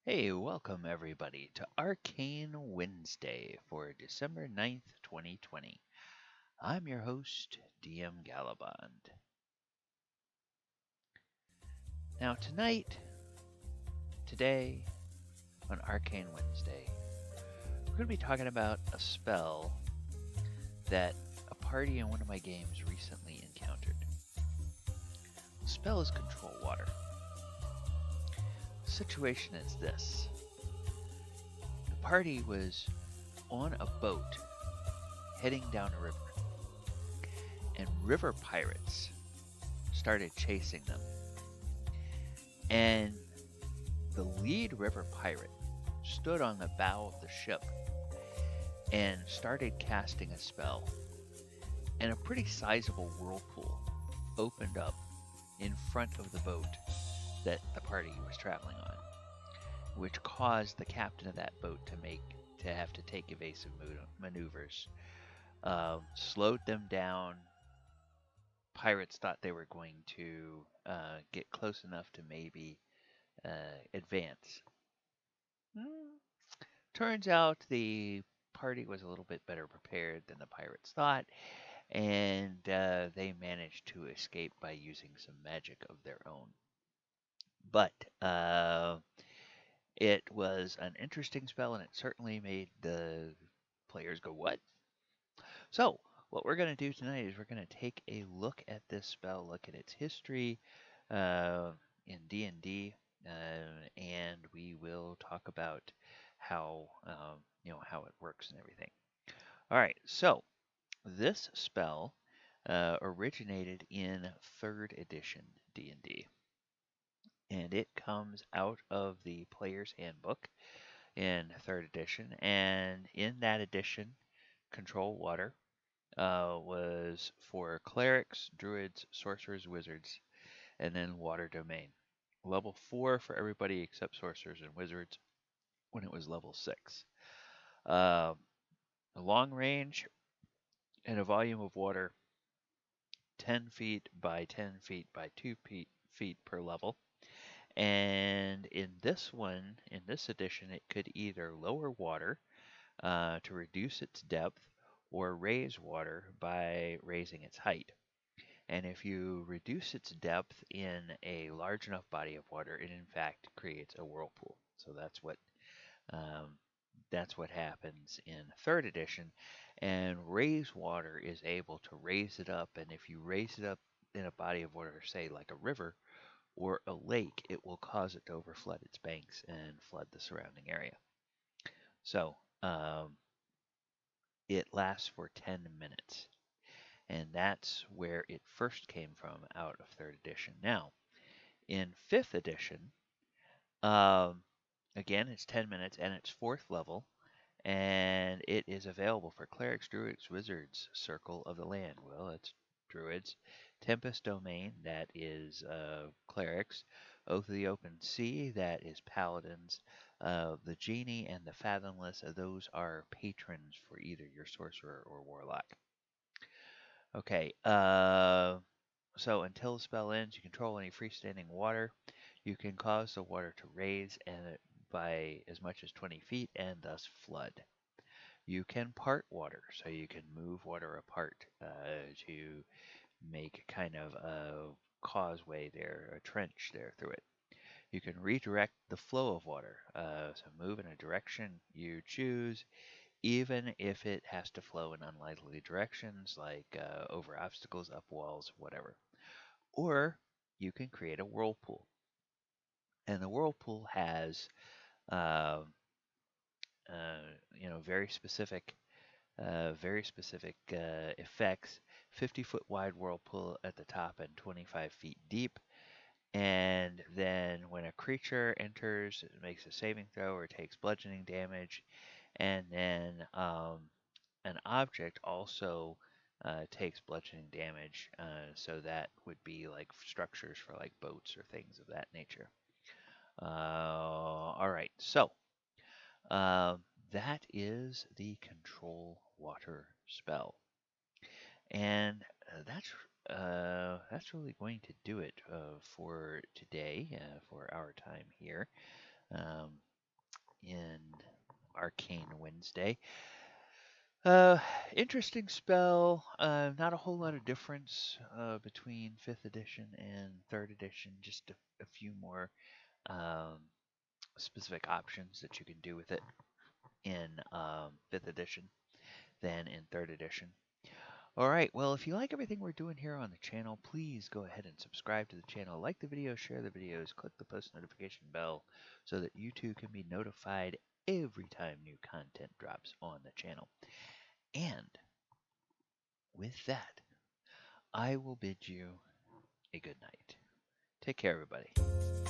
Hey, welcome everybody to Arcane Wednesday for December 9th, 2020. I'm your host, DM Gallibond. Now, today, on Arcane Wednesday, we're going to be talking about a spell that a party in one of my games recently encountered. The spell is Control Water. The situation is this. The party was on a boat heading down a river, and river pirates started chasing them. And the lead river pirate stood on the bow of the ship and started casting a spell. And a pretty sizable whirlpool opened up in front of the boat that the party was traveling on, which caused the captain of that boat to have to take evasive maneuvers. Slowed them down. Pirates thought they were going to get close enough to maybe advance. Turns out the party was a little bit better prepared than the pirates thought, and they managed to escape by using some magic of their own. But it was an interesting spell, and it certainly made the players go, "What?" So, what we're going to do tonight is we're going to take a look at this spell, look at its history in D&D, and we will talk about how how it works and everything. All right, so this spell originated in 3rd edition D&D, and it comes out of the Player's Handbook in 3rd edition, and in that edition, Control Water was for clerics, druids, sorcerers, wizards, and then water domain. Level 4 for everybody except sorcerers and wizards when it was level 6. A long range and a volume of water 10 feet by 10 feet by 2 feet per level. And in this edition, it could either lower water to reduce its depth or raise water by raising its height. And if you reduce its depth in a large enough body of water, it in fact creates a whirlpool. So that's what happens in 3rd edition. And raise water is able to raise it up, and if you raise it up in a body of water, say like a river or a lake, it will cause it to overflood its banks and flood the surrounding area. So it lasts for 10 minutes. And that's where it first came from out of 3rd edition. Now, in 5th edition, again, it's 10 minutes and it's 4th level, and it is available for clerics, druids, wizards, Circle of the Land. Well, it's druids. Tempest Domain, that is clerics. Oath of the Open Sea, that is paladins. The Genie and the Fathomless, those are patrons for either your sorcerer or warlock. Okay, so until the spell ends, you control any freestanding water. You can cause the water to raise by as much as 20 feet and thus flood. You can part water, so you can move water apart to make kind of a causeway there, a trench there through it. You can redirect the flow of water, so move in a direction you choose, even if it has to flow in unlikely directions, like over obstacles, up walls, whatever. Or you can create a whirlpool. And the whirlpool has, very specific effects. 50-foot wide whirlpool at the top and 25 feet deep. And then when a creature enters, it makes a saving throw or takes bludgeoning damage. And then an object also takes bludgeoning damage. So that would be like structures for like boats or things of that nature. All right, so that is the Control Water spell, and that's really going to do it for today, for our time here. in Arcane Wednesday. Interesting spell. Not a whole lot of difference between 5th edition and 3rd edition. Just a few more um, specific options that you can do with it in 5th edition than in 3rd edition. All right, well, if you like everything we're doing here on the channel, please go ahead and subscribe to the channel, like the video, share the videos, click the post notification bell so that you too can be notified every time new content drops on the channel. And with that, I will bid you a good night. Take care, everybody.